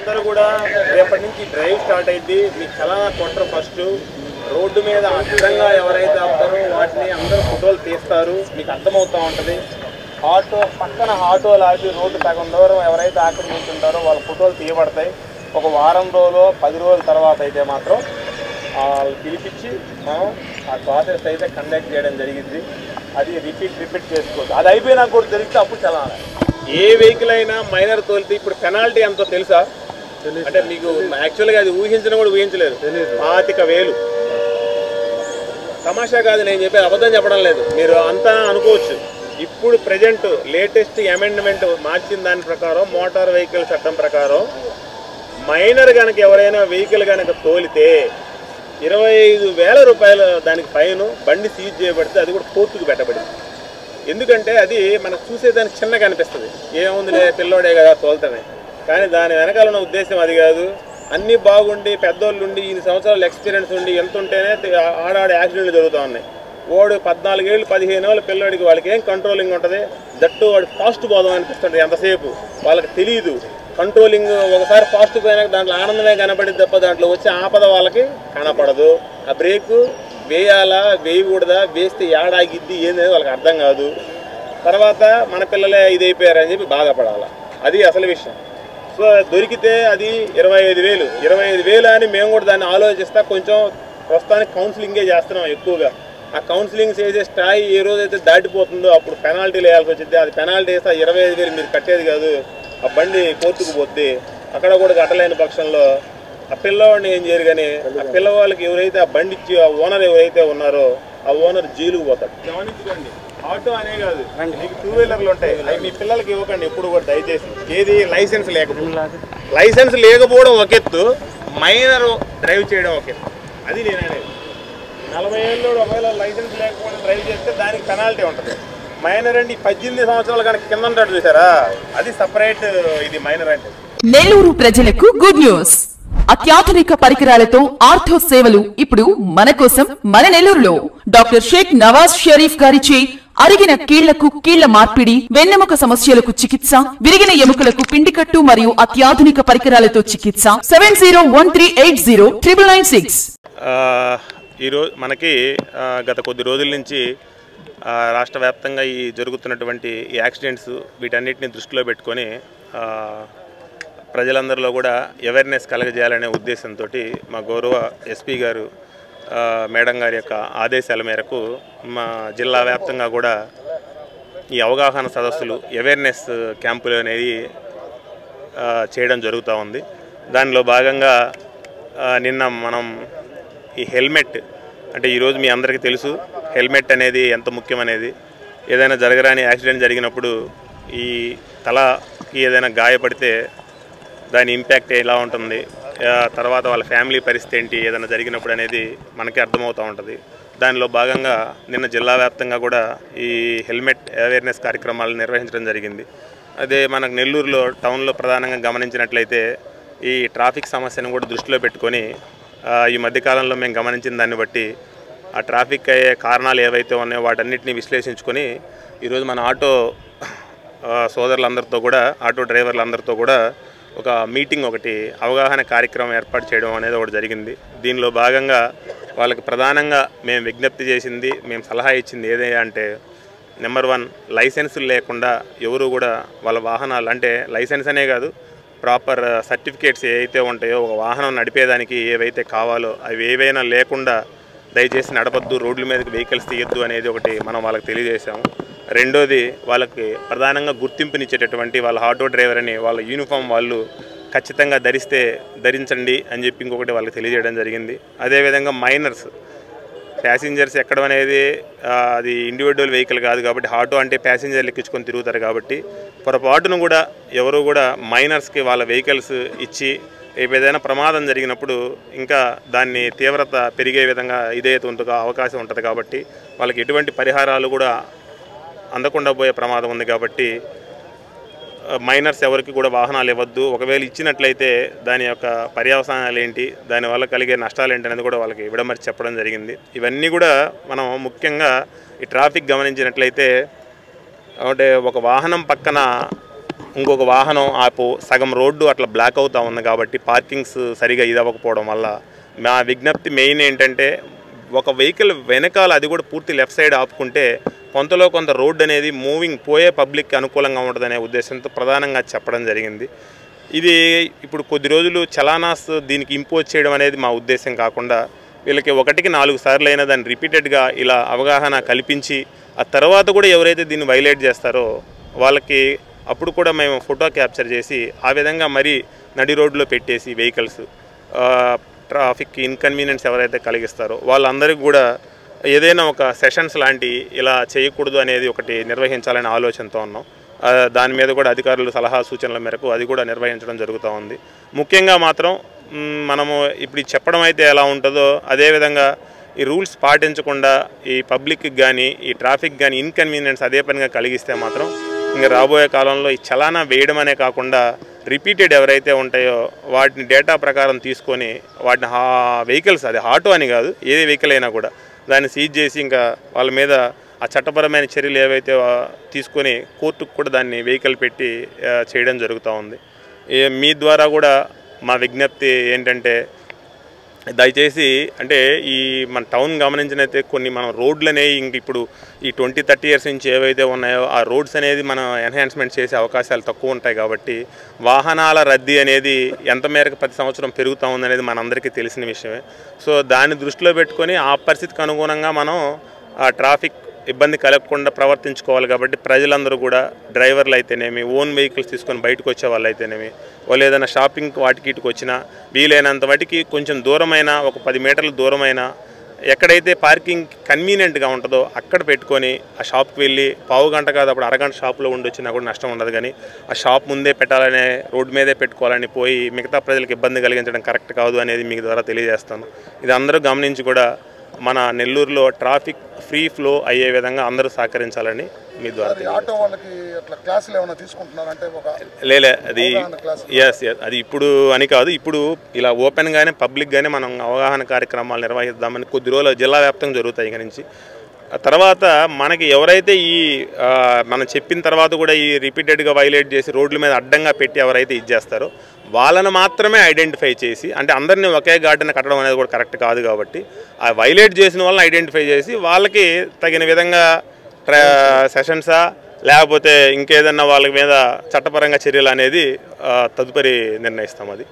అందరూ కూడా రేపటి నుంచి డ్రైవ్ స్టార్ట్ అయింది. మీకు చలానా కొట్టరు. ఫస్ట్ రోడ్డు మీద అడ్డంగా ఎవరైతే ఆపుతారో వాటిని అందరూ ఫోటోలు తీస్తారు. మీకు అర్థమవుతూ ఉంటుంది. ఆటో పక్కన ఆటోలు ఆపి రోడ్డు సగం దూరం ఎవరైతే ఆక్రమించుంటారో వాళ్ళ ఫోటోలు తీయబడతాయి. ఒక వారం రోజులు 10 రోజుల తర్వాత అయితే మాత్రం వాళ్ళు పిలిపించి మనం ఆ ప్రాసెస్ అయితే కండక్ట్ చేయడం జరిగింది. అది రిపీట్ చేసుకోవచ్చు. అది అయిపోయినా కూడా తెలిస్తే అప్పుడు చలానా. ఏ వెహికల్ అయినా మైనర్ తోలితే ఇప్పుడు పెనాల్టీ ఎంతో తెలుసా? అంటే మీకు యాక్చువల్గా అది ఊహించడం కూడా ఊహించలేదు. 25,000. తమాషా కాదు, నేను చెప్పేది అబద్ధం చెప్పడం లేదు. మీరు అంతా అనుకోవచ్చు. ఇప్పుడు ప్రజెంట్ లేటెస్ట్ అమెండ్మెంట్ మార్చిన దాని ప్రకారం మోటార్ వెహికల్ చట్టం ప్రకారం మైనర్ కనుక ఎవరైనా వెహికల్ కనుక తోలితే 25,000 రూపాయలు దానికి ఫైన్, బండి సీజ్ చేయబడితే అది కూడా కోర్టుకు పెట్టబడింది. ఎందుకంటే అది మనకు చూసేదానికి చిన్నగా అనిపిస్తుంది. ఏముందిలే పిల్లోడే కదా తోలుతామే, కానీ దాని వెనకాల ఉన్న ఉద్దేశం అది కాదు. అన్నీ బాగుండి పెద్దోళ్ళు ఉండి 2 సంవత్సరాల ఎక్స్పీరియన్స్ ఉండి ఎంత ఉంటేనే ఆడాడ యాక్సిడెంట్లు జరుగుతూ ఉన్నాయి. వాడు 14 ఏళ్ళు 15 ఏళ్ళ పిల్లోడికి వాళ్ళకి ఏం కంట్రోలింగ్ ఉంటుంది? దట్టు వాడు ఫాస్ట్ పోదాం అనిపిస్తుంది ఎంతసేపు. వాళ్ళకి తెలియదు కంట్రోలింగ్. ఒకసారి ఫాస్ట్ పోయినాక దాంట్లో ఆనందమే కనపడింది తప్ప దాంట్లో వచ్చే ఆపద వాళ్ళకి కనపడదు. ఆ బ్రేకు వేయాలా వేయకూడదా, వేస్తే ఏడాగిద్ది ఏంటనేది వాళ్ళకి అర్థం కాదు. తర్వాత మన పిల్లలే ఇది అయిపోయారని చెప్పి బాధపడాలి. అది అసలు విషయం. సో దొరికితే అది 25,000. 25,000 అని మేము కూడా దాన్ని ఆలోచిస్తా కొంచెం ప్రస్తుతానికి కౌన్సిలింగే చేస్తున్నాం ఎక్కువగా. ఆ కౌన్సిలింగ్ చేసే స్థాయి ఏ రోజైతే దాటిపోతుందో అప్పుడు పెనాల్టీలు వేయాల్సి వచ్చింది. అది పెనాల్టీ వేస్తే 25,000 మీరు కట్టేది కాదు. ఆ బండి కోర్టుకు పోతే అక్కడ కూడా కట్టలేని పక్షంలో ఆ పిల్లవాడిని ఏం చేయరు. కానీ ఆ పిల్లవాళ్ళకి ఎవరైతే ఆ బండి ఇచ్చి ఆ ఓనర్ ఎవరైతే ఉన్నారో ఆ ఓనర్ జైలుకు పోతాడు. గమనించుకోండి, ఆటో అనే కాదు, మీకు 2 వీలర్లు ఉంటాయి. అవి మీ పిల్లలకి ఇవ్వకండి ఎప్పుడు కూడా దయచేసి. ఏది లైసెన్స్ లేకపోవడం ఒక ఎత్తు, మైనర్ డ్రైవ్ చేయడం ఒక ఎత్తు. అది నేను అనేది. 40 ఏళ్ళు ఒకవేళ లైసెన్స్ లేకపోవడం డ్రైవ్ చేస్తే దానికి పెనాల్టీ ఉంటుంది. మైనర్ అంటే 18 సంవత్సరాలు కనుక కింద ఉంటాడు చూసారా, అది సపరేట్. ఇది మైనర్ అంటే. నెల్లూరు ప్రజలకు గుడ్ న్యూస్. అత్యాధునిక పరికరాలతో ఆర్థో సేవలు ఇప్పుడు మన కోసం మన నెల్లూరులో డాక్టర్ షేక్ నవాజ్ షరీఫ్ గారిచే అరిగిన కీళ్లకు కీళ్ల మార్పిడి, వెన్నెముక సమస్యలకు చికిత్స, విరిగిన ఎముకలకు పిండికట్టు మరియు అత్యాధునిక పరికరాలతో చికిత్స. 7013809996. ఈరోజు మనకి గత కొద్ది రోజుల నుంచి రాష్ట్ర వ్యాప్తంగా ఈ జరుగుతున్నటువంటి ఈ యాక్సిడెంట్స్ వీటన్నిటిని దృష్టిలో పెట్టుకొని ప్రజలందరిలో కూడా అవేర్నెస్ కలగజేయాలనే ఉద్దేశంతో మా గౌరవ ఎస్పీ గారు మేడం గారి యొక్క ఆదేశాల మేరకు మా జిల్లా వ్యాప్తంగా కూడా ఈ అవగాహన సదస్సులు, అవేర్నెస్ క్యాంపులు అనేది చేయడం జరుగుతూ ఉంది. దానిలో భాగంగా నిన్న మనం ఈ హెల్మెట్ అంటే ఈరోజు మీ అందరికీ తెలుసు హెల్మెట్ అనేది ఎంత ముఖ్యమనేది. ఏదైనా జరగరాని యాక్సిడెంట్ జరిగినప్పుడు ఈ తలకి ఏదైనా గాయపడితే దాని ఇంపాక్ట్ ఎలా ఉంటుంది, తర్వాత వాళ్ళ ఫ్యామిలీ పరిస్థితి ఏంటి ఏదైనా జరిగినప్పుడు అనేది మనకి అర్థమవుతూ ఉంటుంది. దానిలో భాగంగా నిన్న జిల్లా వ్యాప్తంగా కూడా ఈ హెల్మెట్ అవేర్నెస్ కార్యక్రమాలు నిర్వహించడం జరిగింది. అదే మనకు నెల్లూరులో టౌన్లో ప్రధానంగా గమనించినట్లయితే ఈ ట్రాఫిక్ సమస్యను కూడా దృష్టిలో పెట్టుకొని ఈ మధ్యకాలంలో మేము గమనించిన దాన్ని బట్టి ఆ ట్రాఫిక్ అయ్యే కారణాలు ఏవైతే ఉన్నాయో వాటన్నిటిని విశ్లేషించుకొని ఈరోజు మన ఆటో సోదరులందరితో కూడా, ఆటో డ్రైవర్లందరితో కూడా ఒక మీటింగ్, ఒకటి అవగాహన కార్యక్రమం ఏర్పాటు చేయడం అనేది ఒకటి జరిగింది. దీనిలో భాగంగా వాళ్ళకి ప్రధానంగా మేము విజ్ఞప్తి చేసింది, మేము సలహా ఇచ్చింది ఏదైనా అంటే, నెంబర్ 1, లైసెన్సులు లేకుండా ఎవరు కూడా వాళ్ళ వాహనాలు, అంటే లైసెన్స్ అనే కాదు, ప్రాపర్ సర్టిఫికేట్స్ ఏవైతే ఉంటాయో ఒక వాహనం నడిపేదానికి ఏవైతే కావాలో అవి ఏవైనా లేకుండా దయచేసి నడపద్దు, రోడ్ల మీదకి వెహికల్స్ తీయొద్దు అనేది ఒకటి మనం వాళ్ళకి తెలియజేశాము. రెండోది, వాళ్ళకి ప్రధానంగా గుర్తింపునిచ్చేటటువంటి వాళ్ళ ఆటో డ్రైవర్ అని వాళ్ళ యూనిఫామ్ వాళ్ళు ఖచ్చితంగా ధరించండి అని చెప్పి ఇంకొకటి వాళ్ళకి తెలియజేయడం జరిగింది. అదేవిధంగా మైనర్స్, ప్యాసింజర్స్ ఎక్కడం అనేది అది ఇండివిజువల్ వెహికల్ కాదు కాబట్టి ఆటో అంటే ప్యాసింజర్లు ఎక్కించుకొని తిరుగుతారు కాబట్టి పొరపాటును కూడా ఎవరు కూడా మైనర్స్కి వాళ్ళ వెహికల్స్ ఇచ్చి ఏదైనా ప్రమాదం జరిగినప్పుడు ఇంకా దాన్ని తీవ్రత పెరిగే విధంగా ఇదైతే ఉంటుందో అవకాశం ఉంటుంది కాబట్టి వాళ్ళకి ఎటువంటి పరిహారాలు కూడా అందకుండా పోయే ప్రమాదం ఉంది కాబట్టి మైనర్స్ ఎవరికి కూడా వాహనాలు ఇవ్వద్దు. ఒకవేళ ఇచ్చినట్లయితే దాని యొక్క పర్యవసానాలు ఏంటి, దానివల్ల కలిగే నష్టాలు ఏంటి అనేది కూడా వాళ్ళకి విడమర్చి చెప్పడం జరిగింది. ఇవన్నీ కూడా మనం ముఖ్యంగా ఈ ట్రాఫిక్ గమనించినట్లయితే అంటే ఒక వాహనం పక్కన ఇంకొక వాహనం ఆపు సగం రోడ్డు అట్లా బ్లాక్ అవుతూ ఉంది కాబట్టి పార్కింగ్స్ సరిగా ఇది అవ్వకపోవడం వల్ల మా విజ్ఞప్తి మెయిన్ ఏంటంటే ఒక వెహికల్ వెనకాల అది కూడా పూర్తి లెఫ్ట్ సైడ్ ఆపుకుంటే కొంతలో కొంత రోడ్డు అనేది మూవింగ్ పోయే పబ్లిక్కి అనుకూలంగా ఉంటుందనే ఉద్దేశంతో ప్రధానంగా చెప్పడం జరిగింది. ఇది ఇప్పుడు కొద్ది రోజులు చలానాస్ దీనికి ఇంపోజ్ చేయడం అనేది మా ఉద్దేశం కాకుండా వీళ్ళకి 1కి 4 సార్లు అయినా దాన్ని రిపీటెడ్గా ఇలా అవగాహన కల్పించి ఆ తర్వాత కూడా ఎవరైతే దీన్ని వైలేట్ చేస్తారో వాళ్ళకి అప్పుడు కూడా మేము ఫోటో క్యాప్చర్ చేసి ఆ విధంగా మరీ నడి రోడ్లో పెట్టేసి వెహికల్స్ ట్రాఫిక్ ఇన్కన్వీనియన్స్ ఎవరైతే కలిగిస్తారో వాళ్ళందరికీ కూడా ఏదైనా ఒక సెషన్స్ లాంటి ఇలా చేయకూడదు అనేది ఒకటి నిర్వహించాలనే ఆలోచనతో ఉన్నాం. దాని మీద కూడా అధికారులు సలహా సూచనల మేరకు అది కూడా నిర్వహించడం జరుగుతూ ఉంది. ముఖ్యంగా మాత్రం మనము ఇప్పుడు చెప్పడం అయితే ఎలా ఉంటుందో అదేవిధంగా ఈ రూల్స్ పాటించకుండా ఈ పబ్లిక్కి కానీ ఈ ట్రాఫిక్ కానీ ఇన్కన్వీనియన్స్ అదే పనిగా కలిగిస్తే మాత్రం ఇంకా రాబోయే కాలంలో ఈ చలానా వేయడం అనే కాకుండా రిపీటెడ్ ఎవరైతే ఉంటాయో వాటిని డేటా ప్రకారం తీసుకొని వాటిని వెహికల్స్ అది ఆటో అని కాదు ఏ వెహికల్ అయినా కూడా దాన్ని సీజ్ చేసి ఇంకా వాళ్ళ మీద ఆ చట్టపరమైన చర్యలు ఏవైతే తీసుకొని కోర్టుకు కూడా దాన్ని వెహికల్ పెట్టి చేయడం జరుగుతూ ఉంది. మీ ద్వారా కూడా మా విజ్ఞప్తి ఏంటంటే దయచేసి అంటే ఈ మన టౌన్ గమనించినైతే కొన్ని మనం రోడ్లనే ఇంక ఇప్పుడు ఈ 20-30 ఇయర్స్ నుంచి ఏవైతే ఉన్నాయో ఆ రోడ్స్ అనేది మనం ఎన్హాన్స్మెంట్ చేసే అవకాశాలు తక్కువ ఉంటాయి కాబట్టి వాహనాల రద్దీ అనేది ఎంత మేరకు ప్రతి సంవత్సరం పెరుగుతూ ఉందనేది మనందరికీ తెలిసిన విషయమే. సో దాన్ని దృష్టిలో పెట్టుకొని ఆ పరిస్థితికి అనుగుణంగా మనం ఆ ట్రాఫిక్ ఇబ్బంది కలగకుండా ప్రవర్తించుకోవాలి. కాబట్టి ప్రజలందరూ కూడా డ్రైవర్లు అయితేనేమి ఓన్ వెహికల్స్ తీసుకొని బయటకు వచ్చే వాళ్ళు అయితేనేమి వాళ్ళు ఏదైనా షాపింగ్ వాటికి ఇటుకు వచ్చినా వీలైనంత వాటికి కొంచెం దూరమైన ఒక 10 మీటర్ల దూరమైన ఎక్కడైతే పార్కింగ్ కన్వీనియంట్గా ఉంటుందో అక్కడ పెట్టుకొని ఆ షాప్కి వెళ్ళి పావు గంట కాదు అప్పుడు అరగంట షాప్లో ఉండొచ్చినా కూడా నష్టం ఉండదు. కానీ ఆ షాప్ ముందే పెట్టాలనే రోడ్డు మీదే పెట్టుకోవాలని పోయి మిగతా ప్రజలకు ఇబ్బంది కలిగించడం కరెక్ట్ కాదు అనేది మీ ద్వారా తెలియజేస్తాను. ఇది అందరూ గమనించి కూడా మన నెల్లూరులో ట్రాఫిక్ ఫ్రీ ఫ్లో అయ్యే విధంగా అందరూ సహకరించాలని మీ ద్వారా లేలే అది ఎస్ అది ఇప్పుడు అని కాదు ఇప్పుడు ఇలా ఓపెన్గానే పబ్లిక్గానే మనం అవగాహన కార్యక్రమాలు నిర్వహిద్దామని కొద్ది రోజులు జిల్లా వ్యాప్తంగా జరుగుతాయి. ఇక నుంచి తర్వాత మనకి ఎవరైతే ఈ మనం చెప్పిన తర్వాత కూడా ఈ రిపీటెడ్గా వైలేట్ చేసి రోడ్ల మీద అడ్డంగా పెట్టి ఎవరైతే ఇచ్చేస్తారో వాళ్ళను మాత్రమే ఐడెంటిఫై చేసి అంటే అందరినీ ఒకే ఘాటున కట్టడం అనేది కూడా కరెక్ట్ కాదు. కాబట్టి ఆ వైలేట్ చేసిన వాళ్ళని ఐడెంటిఫై చేసి వాళ్ళకి తగిన విధంగా సెషన్సా లేకపోతే ఇంకేదన్నా వాళ్ళ మీద చట్టపరంగా చర్యలు అనేది తదుపరి నిర్ణయిస్తాం. అది